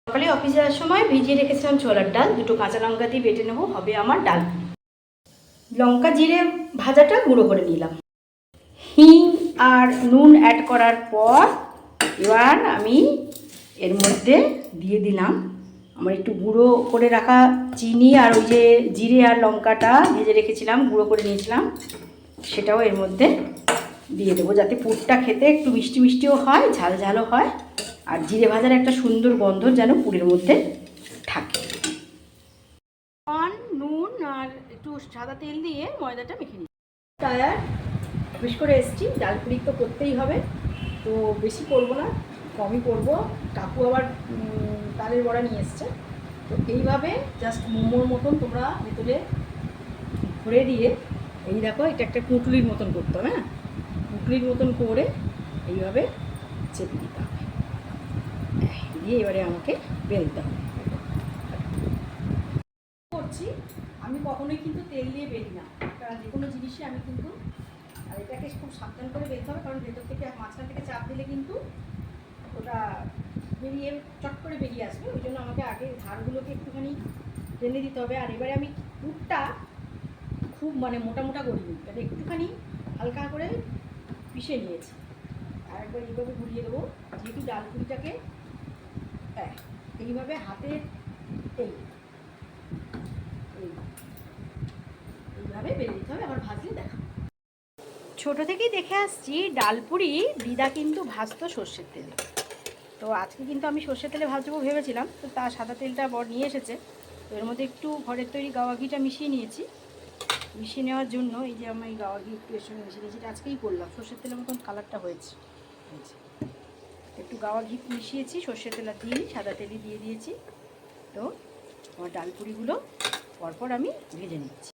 সকালে অফিসে যাওয়ার সময় ভিজিয়ে রেখেছিলাম ছোলার ডাল, দুটো কাঁচা লঙ্কা দিয়ে বেটে নেবো, হবে আমার ডাল। লঙ্কা জিরে ভাজাটা গুঁড়ো করে নিলাম। হিং আর নুন অ্যাড করার পর এবার আমি এর মধ্যে দিয়ে দিলাম আমার একটু গুঁড়ো করে রাখা চিনি আর ওই যে জিরে আর লঙ্কাটা ভেজে রেখেছিলাম, গুঁড়ো করে নিয়েছিলাম, সেটাও এর মধ্যে দিয়ে দেবো, যাতে পুরটা খেতে একটু মিষ্টি মিষ্টিও হয়, ঝাল ঝালও হয়, আর জিরে ভাজার একটা সুন্দর গন্ধ যেন পুরের মধ্যে থাকে। নুন আর একটু সাদা তেল দিয়ে ময়দাটা মেখে নিই। টায়ার বেশ করে এসছি, ডাল পুরি তো করতেই হবে, তো বেশি করবো না, কমই করবো। কাকু আবার তালের বড়া নিয়ে এসছে, তো এইভাবে জাস্ট মোমোর মতন তোমরা ভেতরে ভরে দিয়ে, এই দেখো এটা একটা পুঁটুলির মতন করতে হবে, হ্যাঁ, পুঁটুলির মতন করে এইভাবে চেপে দিতে হবে, দিয়ে এবারে আমাকে বেলতে হবে। করছি আমি কখনোই কিন্তু তেল দিয়ে বেলি না, কারণ যে কোনো জিনিসই আমি কিন্তু, আর এটাকে খুব সাবধান করে বেলতে হবে, কারণ ভেতর থেকে মাঝখান থেকে চাপ দিলে কিন্তু ওটা বেরিয়ে চট করে বেরিয়ে আসবে, ওই জন্য আমাকে আগে ধারগুলোকে একটুখানি টেনে দিতে হবে। আর এবারে আমি পুরটা খুব মানে মোটা মোটা করিনি, তাহলে একটুখানি হালকা করে পিষে নিয়েছি, আর একবার এইভাবে ঘুরিয়ে দেবো, যেহেতু ডাল পুরিটাকে এইভাবে হাতের এইভাবে বেলে দিতে হবে, আবার ভাজলে দেখা। ছোটো থেকেই দেখে আসছি ডালপুরি দিদা কিন্তু ভাজতো সর্ষের তেলে, তো আজকে কিন্তু আমি সর্ষের তেলে ভাজবো ভেবেছিলাম, তো তার সাদা তেলটা বড় নিয়ে এসেছে, তো এর মধ্যে একটু ঘরের তৈরি গাওয়া ঘিটা মিশিয়ে নিয়েছি। মিশিয়ে নেওয়ার জন্য এই যে আমি গাওয়া ঘি একটু এর সঙ্গে মিশিয়ে নিয়েছি, এটা আজকেই করলাম, সর্ষের তেলের মতন কালারটা হয়েছে। একটু গাওয়া ঘি মিশিয়েছি, সর্ষের তেল আর দিইনি, সাদা তেলই দিয়ে দিয়েছি। তো আমার ডালপুরিগুলো পরপর আমি ভেজে নিচ্ছি।